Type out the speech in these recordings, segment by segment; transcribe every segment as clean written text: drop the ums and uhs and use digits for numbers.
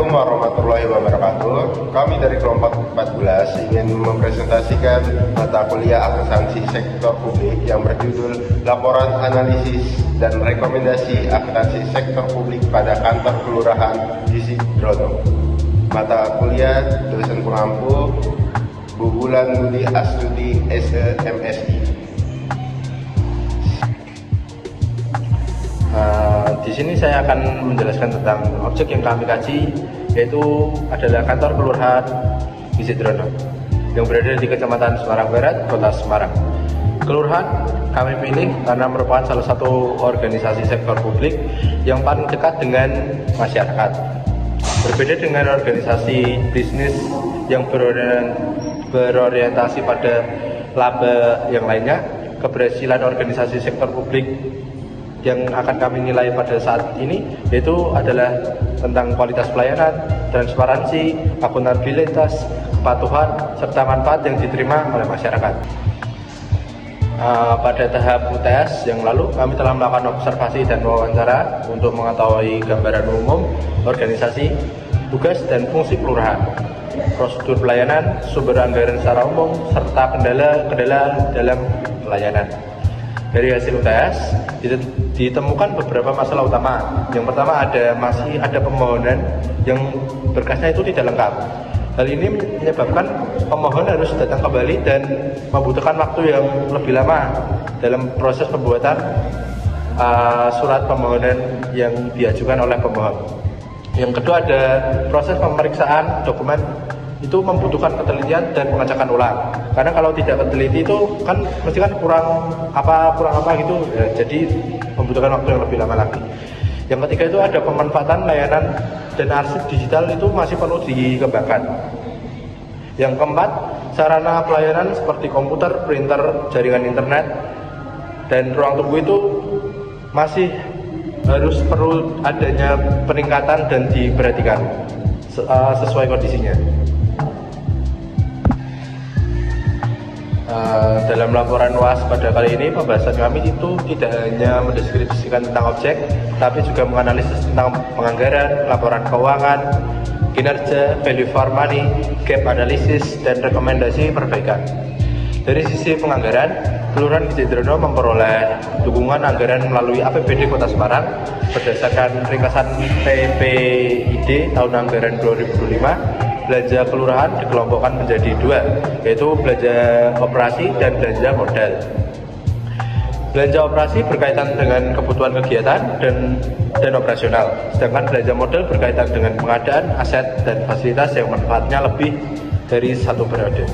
Assalamualaikum warahmatullahi wabarakatuh. Kami dari kelompok 14 ingin mempresentasikan mata kuliah akuntansi sektor publik yang berjudul Laporan Analisis dan Rekomendasi Akuntansi Sektor Publik pada Kantor Kelurahan di Sidrono. Mata kuliah dosen pengampu Bu Bulan Budi Astuti SEMSI. Di sini saya akan menjelaskan tentang objek yang kami kaji, yaitu adalah kantor kelurahan di Sidrono yang berada di Kecamatan Semarang Barat, Kota Semarang. Kelurahan kami pilih karena merupakan salah satu organisasi sektor publik yang paling dekat dengan masyarakat. Berbeda dengan organisasi bisnis yang berorientasi pada laba yang lainnya, keberhasilan organisasi sektor publik yang akan kami nilai pada saat ini yaitu adalah tentang kualitas pelayanan, transparansi, akuntabilitas, kepatuhan, serta manfaat yang diterima oleh masyarakat. Pada tahap UTS yang lalu kami telah melakukan observasi dan wawancara untuk mengetahui gambaran umum organisasi, tugas dan fungsi kelurahan, prosedur pelayanan, sumber anggaran secara umum, serta kendala dalam pelayanan. Dari hasil UTS ditemukan beberapa masalah utama. Yang pertama masih ada pemohonan yang berkasnya itu tidak lengkap. Hal ini menyebabkan pemohon harus datang kembali dan membutuhkan waktu yang lebih lama dalam proses pembuatan surat permohonan yang diajukan oleh pemohon. Yang kedua ada proses pemeriksaan dokumen, itu membutuhkan ketelitian dan pengecekan ulang. Karena kalau tidak teliti itu kan mesti kan kurang apa gitu ya, jadi membutuhkan waktu yang lebih lama lagi. Yang ketiga itu ada pemanfaatan layanan dan arsip digital, itu masih perlu dikembangkan. Yang keempat, sarana pelayanan seperti komputer, printer, jaringan internet, dan ruang tunggu itu masih harus perlu adanya peningkatan dan diperhatikan sesuai kondisinya. Dalam laporan UAS pada kali ini, pembahasan kami itu tidak hanya mendeskripsikan tentang objek, tapi juga menganalisis tentang penganggaran, laporan keuangan, kinerja, value for money, gap analisis, dan rekomendasi perbaikan. Dari sisi penganggaran, Kelurahan Sidrono memperoleh dukungan anggaran melalui APBD Kota Semarang berdasarkan ringkasan PPID tahun anggaran 2025. Belanja kelurahan dikelompokkan menjadi dua, yaitu belanja operasi dan belanja modal. Belanja operasi berkaitan dengan kebutuhan kegiatan dan operasional, sedangkan belanja modal berkaitan dengan pengadaan aset dan fasilitas yang manfaatnya lebih dari satu periode.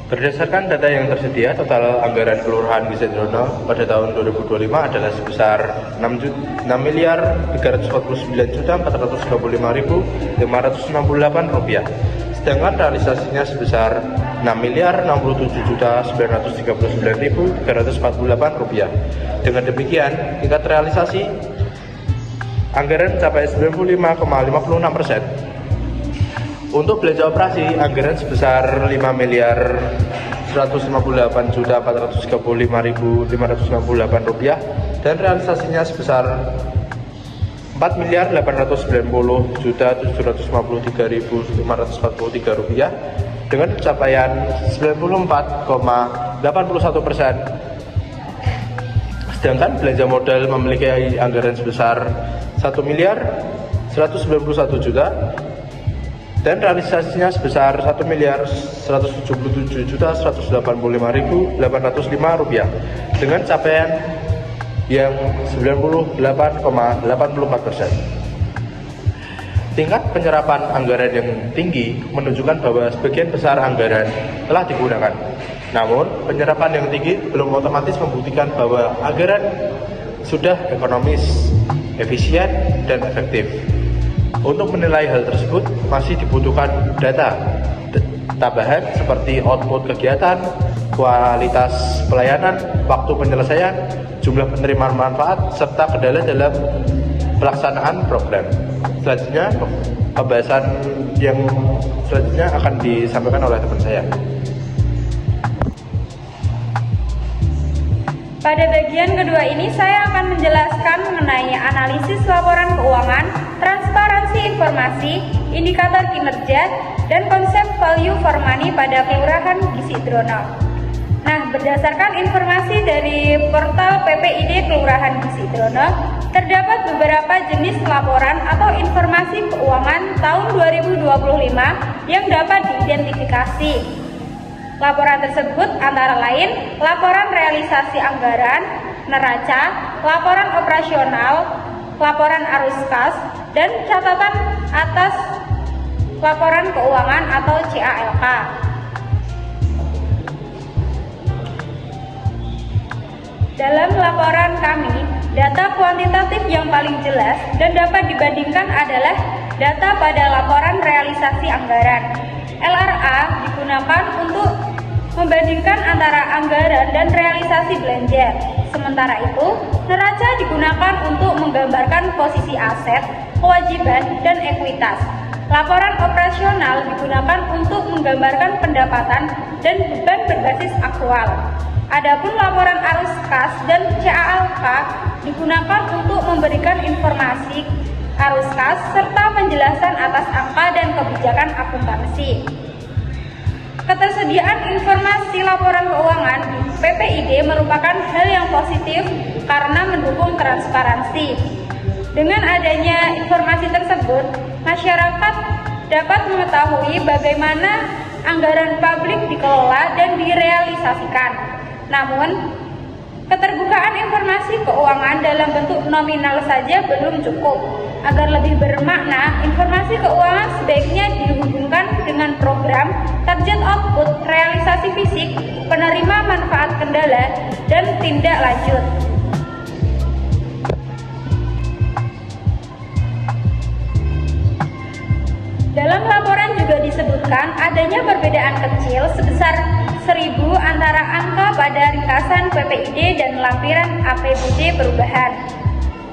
Berdasarkan data yang tersedia, total anggaran kelurahan di Sidrono pada tahun 2025 adalah sebesar 6.435.568 rupiah. Sedangkan realisasinya sebesar 6.607.939.348 rupiah. Dengan demikian, tingkat realisasi anggaran mencapai 95,56%. Untuk belanja operasi, anggaran sebesar 5.158.435.598 rupiah dan realisasinya sebesar 4.890.753.543 rupiah dengan pencapaian 94,81%. Sedangkan belanja modal memiliki anggaran sebesar 1.191.000.000 dan realisasinya sebesar 1.177.185.805 rupiah dengan capaian yang 98,84%. Tingkat penyerapan anggaran yang tinggi menunjukkan bahwa sebagian besar anggaran telah digunakan. Namun, penyerapan yang tinggi belum otomatis membuktikan bahwa anggaran sudah ekonomis, efisien, dan efektif. Untuk menilai hal tersebut masih dibutuhkan data tambahan seperti output kegiatan, kualitas pelayanan, waktu penyelesaian, jumlah penerima manfaat, serta kendala dalam pelaksanaan program. Selanjutnya, pembahasan yang selanjutnya akan disampaikan oleh teman saya. Pada bagian kedua ini saya akan menjelaskan mengenai analisis laporan keuangan, transparansi informasi, indikator kinerja, dan konsep value for money pada Kelurahan Gisidrono. Nah, berdasarkan informasi dari portal PPID Kelurahan Gisidrono, terdapat beberapa jenis laporan atau informasi keuangan tahun 2025 yang dapat diidentifikasi. Laporan tersebut antara lain laporan realisasi anggaran, neraca, laporan operasional, laporan arus kas, dan catatan atas laporan keuangan atau CALK. Dalam laporan kami, data kuantitatif yang paling jelas dan dapat dibandingkan adalah data pada laporan realisasi anggaran. LRA digunakan untuk membandingkan antara anggaran dan realisasi belanja. Sementara itu, neraca digunakan untuk menggambarkan posisi aset, kewajiban, dan ekuitas. Laporan operasional digunakan untuk menggambarkan pendapatan dan beban berbasis aktual. Adapun laporan arus kas dan CALK digunakan untuk memberikan informasi arus kas serta penjelasan atas angka dan kebijakan akuntansi. Ketersediaan informasi laporan keuangan di PPID merupakan hal yang positif karena mendukung transparansi. Dengan adanya informasi tersebut, masyarakat dapat mengetahui bagaimana anggaran publik dikelola dan direalisasikan. Namun, keterbukaan informasi keuangan dalam bentuk nominal saja belum cukup. Agar lebih bermakna, informasi keuangan sebaiknya dihubungkan dengan program, target output, realisasi fisik, penerima manfaat kendala, dan tindak lanjut. Dalam laporan juga disebutkan adanya perbedaan kecil sebesar 1.000 antara angka pada ringkasan PPID dan lampiran APBD perubahan.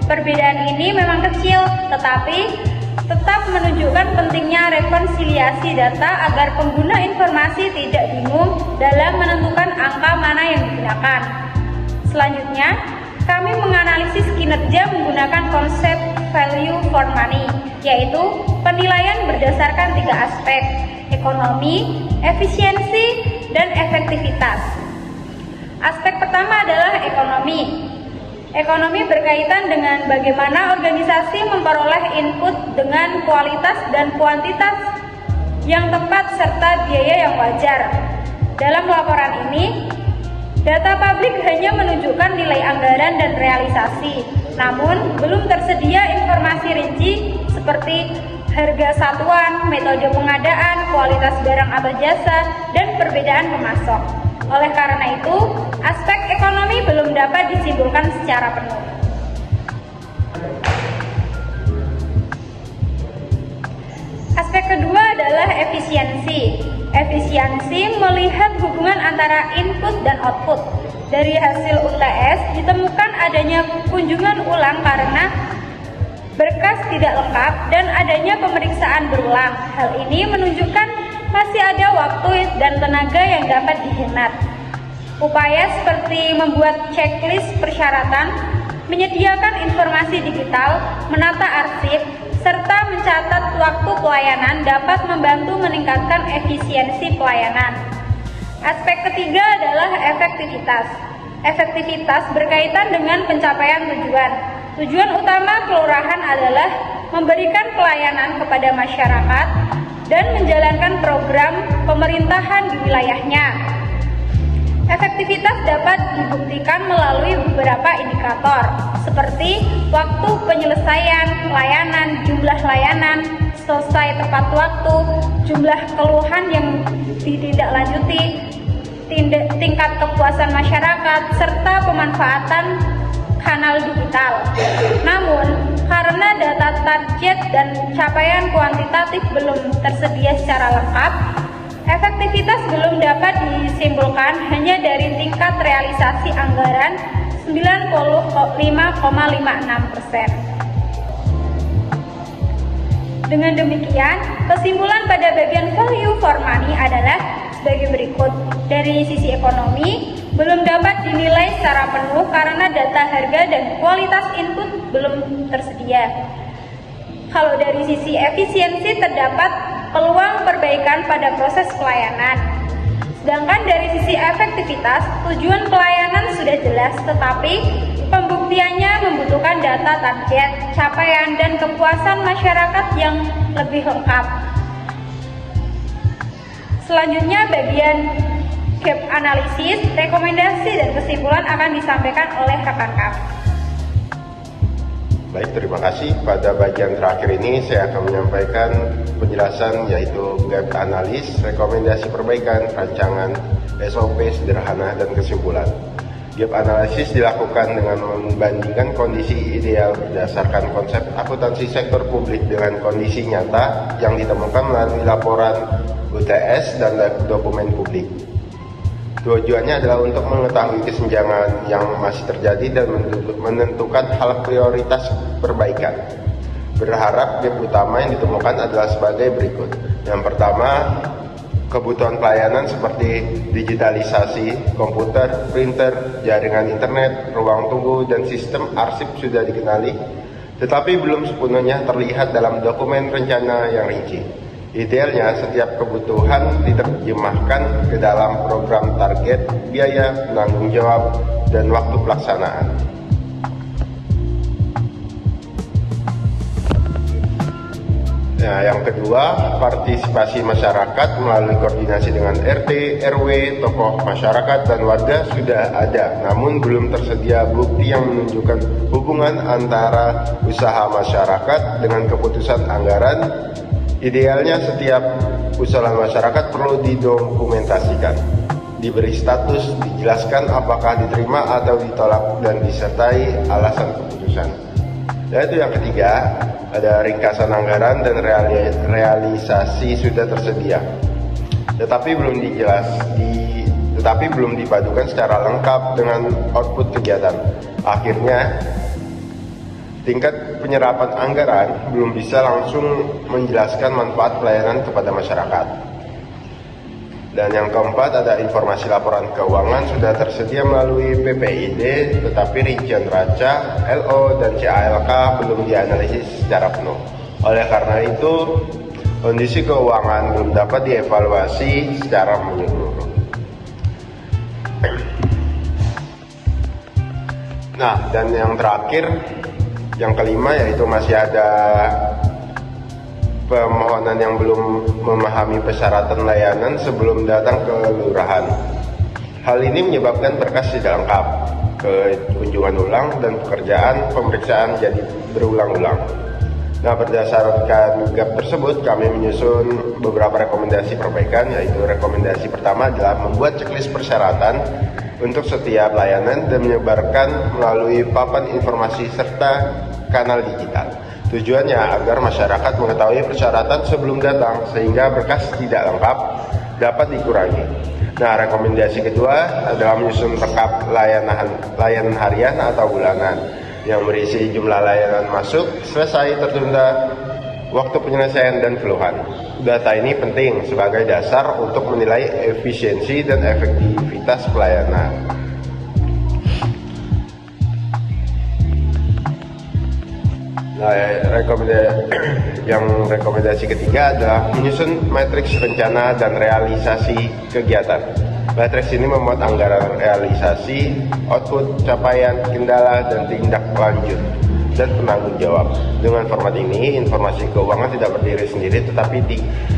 Perbedaan ini memang kecil, tetapi tetap menunjukkan pentingnya rekonsiliasi data agar pengguna informasi tidak bingung dalam menentukan angka mana yang digunakan. Selanjutnya, kami menganalisis kinerja menggunakan konsep value for money, yaitu penilaian berdasarkan 3 aspek: ekonomi, efisiensi, dan efektivitas. Aspek pertama adalah ekonomi. Ekonomi berkaitan dengan bagaimana organisasi memperoleh input dengan kualitas dan kuantitas yang tepat serta biaya yang wajar. Dalam laporan ini, data publik hanya menunjukkan nilai anggaran dan realisasi, namun belum tersedia informasi rinci seperti harga satuan, metode pengadaan, kualitas barang atau jasa, dan perbedaan pemasok. Oleh karena itu, aspek ekonomi belum dapat disimpulkan secara penuh. Aspek kedua adalah efisiensi. Efisiensi melihat hubungan antara input dan output. Dari hasil UTS ditemukan adanya kunjungan ulang karena berkas tidak lengkap dan adanya pemeriksaan berulang. Hal ini menunjukkan masih ada waktu dan tenaga yang dapat dihemat. Upaya seperti membuat checklist persyaratan, menyediakan informasi digital, menata arsip, serta mencatat waktu pelayanan dapat membantu meningkatkan efisiensi pelayanan. Aspek ketiga adalah efektivitas. Efektivitas berkaitan dengan pencapaian tujuan. Tujuan utama kelurahan adalah memberikan pelayanan kepada masyarakat dan menjalankan program pemerintahan di wilayahnya. Efektivitas dapat dibuktikan melalui beberapa indikator, seperti waktu penyelesaian layanan, jumlah layanan, selesai tepat waktu, jumlah keluhan yang ditindaklanjuti, tingkat kepuasan masyarakat, serta pemanfaatan kanal digital. Namun, karena data target dan capaian kuantitatif belum tersedia secara lengkap, efektivitas belum dapat disimpulkan hanya dari tingkat realisasi anggaran 95,56%. Dengan demikian, kesimpulan pada bagian value for money adalah sebagai berikut. Dari sisi ekonomi, belum dapat dinilai secara penuh karena data harga dan kualitas input belum tersedia. Kalau dari sisi efisiensi, terdapat peluang perbaikan pada proses pelayanan. Sedangkan dari sisi efektivitas, tujuan pelayanan sudah jelas, tetapi pembuktiannya membutuhkan data target, capaian, dan kepuasan masyarakat yang lebih lengkap. Selanjutnya bagian gap analisis, rekomendasi, dan kesimpulan akan disampaikan oleh rekan kami. Baik, terima kasih. Pada bagian terakhir ini saya akan menyampaikan penjelasan yaitu gap analis, rekomendasi perbaikan, rancangan SOP sederhana, dan kesimpulan. Gap analisis dilakukan dengan membandingkan kondisi ideal berdasarkan konsep akuntansi sektor publik dengan kondisi nyata yang ditemukan melalui laporan UTS dan dokumen publik. Tujuannya adalah untuk mengetahui kesenjangan yang masih terjadi dan menentukan hal prioritas perbaikan. Berharap gap utama yang ditemukan adalah sebagai berikut. Yang pertama, kebutuhan pelayanan seperti digitalisasi, komputer, printer, jaringan internet, ruang tunggu, dan sistem arsip sudah dikenali, tetapi belum sepenuhnya terlihat dalam dokumen rencana yang rinci. Idealnya, setiap kebutuhan diterjemahkan ke dalam program target, biaya, penanggung jawab, dan waktu pelaksanaan. Nah, yang kedua, partisipasi masyarakat melalui koordinasi dengan RT, RW, tokoh masyarakat, dan warga sudah ada, namun belum tersedia bukti yang menunjukkan hubungan antara usaha masyarakat dengan keputusan anggaran. Idealnya setiap usaha masyarakat perlu didokumentasikan, diberi status, dijelaskan apakah diterima atau ditolak, dan disertai alasan keputusan. Yaitu yang ketiga, ada ringkasan anggaran dan realisasi sudah tersedia, tetapi belum dipadukan secara lengkap dengan output kegiatan. Akhirnya, tingkat penyerapan anggaran belum bisa langsung menjelaskan manfaat pelayanan kepada masyarakat. Dan yang keempat, ada informasi laporan keuangan sudah tersedia melalui PPID, tetapi rincian neraca, LO, dan CALK belum dianalisis secara penuh. Oleh karena itu, kondisi keuangan belum dapat dievaluasi secara menyeluruh. Nah, dan yang terakhir, yang kelima, yaitu masih ada pemohonan yang belum memahami persyaratan layanan sebelum datang ke kelurahan. Hal ini menyebabkan berkas tidak lengkap, kunjungan ulang, dan pekerjaan pemeriksaan jadi berulang-ulang. Nah, berdasarkan gap tersebut, kami menyusun beberapa rekomendasi perbaikan, yaitu rekomendasi pertama adalah membuat checklist persyaratan untuk setiap layanan dan menyebarkan melalui papan informasi serta kanal digital. Tujuannya agar masyarakat mengetahui persyaratan sebelum datang sehingga berkas tidak lengkap dapat dikurangi. Nah, rekomendasi kedua adalah menyusun rekap layanan harian atau bulanan yang berisi jumlah layanan masuk, selesai, tertunda, waktu penyelesaian, dan keluhan. Data ini penting sebagai dasar untuk menilai efisiensi dan efektivitas pelayanan. Nah, rekomendasi ketiga adalah menyusun matriks rencana dan realisasi kegiatan. Matriks ini memuat anggaran realisasi, output, capaian, kendala, dan tindak lanjut, dan penanggung jawab. Dengan format ini, informasi keuangan tidak berdiri sendiri tetapi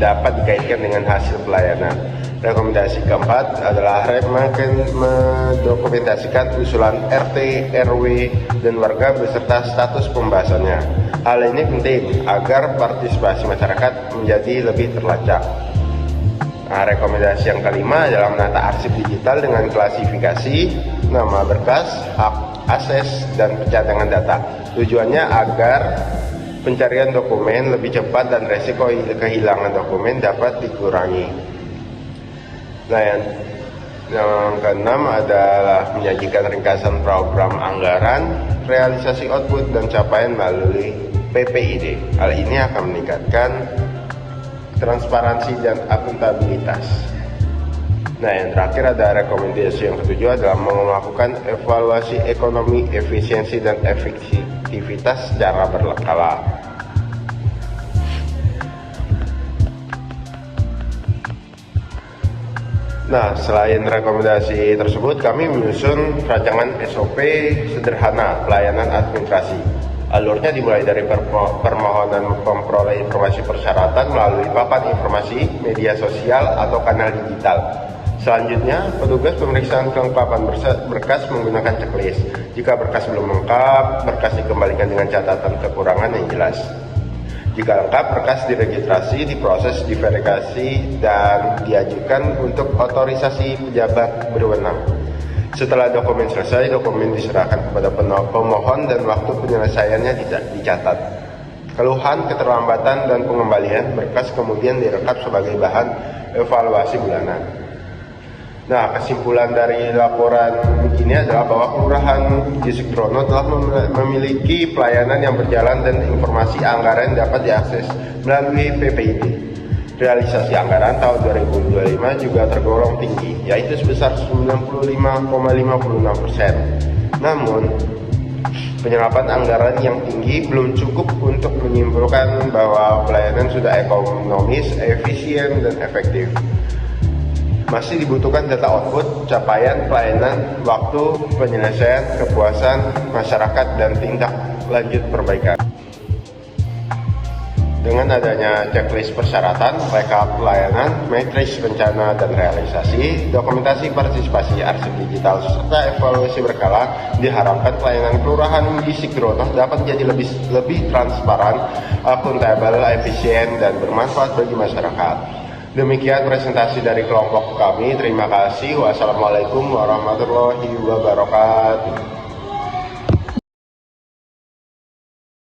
dapat dikaitkan dengan hasil pelayanan. Rekomendasi keempat adalah mendokumentasikan usulan RT, RW, dan warga beserta status pembahasannya. Hal ini penting agar partisipasi masyarakat menjadi lebih terlacak. Nah, rekomendasi yang kelima adalah menata arsip digital dengan klasifikasi, nama berkas, hak akses, dan pencadangan data. Tujuannya agar pencarian dokumen lebih cepat dan resiko kehilangan dokumen dapat dikurangi. Nah, yang keenam adalah menyajikan ringkasan program anggaran, realisasi output, dan capaian melalui PPID. Hal ini akan meningkatkan transparansi dan akuntabilitas. Nah, yang terakhir ada rekomendasi yang ketujuh adalah melakukan evaluasi ekonomi, efisiensi, dan efektivitas secara berkala. Nah, selain rekomendasi tersebut, kami menyusun rancangan SOP sederhana pelayanan administrasi. Alurnya dimulai dari permohonan memperoleh informasi persyaratan melalui papan informasi, media sosial, atau kanal digital. Selanjutnya, petugas pemeriksaan kelengkapan berkas menggunakan checklist. Jika berkas belum lengkap, berkas dikembalikan dengan catatan kekurangan yang jelas. Jika lengkap, berkas diregistrasi, diproses, diverifikasi, dan diajukan untuk otorisasi pejabat berwenang. Setelah dokumen selesai, dokumen diserahkan kepada pemohon dan waktu penyelesaiannya dicatat. Keluhan, keterlambatan, dan pengembalian berkas kemudian direkap sebagai bahan evaluasi bulanan. Nah, kesimpulan dari laporan ini adalah bahwa Kelurahan Gisiktrono telah memiliki pelayanan yang berjalan dan informasi anggaran dapat diakses melalui PPID. Realisasi anggaran tahun 2025 juga tergolong tinggi, yaitu sebesar 95,56%. Namun, penyerapan anggaran yang tinggi belum cukup untuk menyimpulkan bahwa pelayanan sudah ekonomis, efisien, dan efektif. Masih dibutuhkan data output, capaian pelayanan, waktu penyelesaian, kepuasan masyarakat, dan tindak lanjut perbaikan. Dengan adanya checklist persyaratan, rekap pelayanan, matriks rencana dan realisasi, dokumentasi partisipasi arsip digital, serta evaluasi berkala, diharapkan pelayanan Kelurahan Gisiktrono dapat menjadi lebih transparan, akuntabel, efisien, dan bermanfaat bagi masyarakat. Demikian presentasi dari kelompok kami. Terima kasih. Wassalamualaikum warahmatullahi wabarakatuh.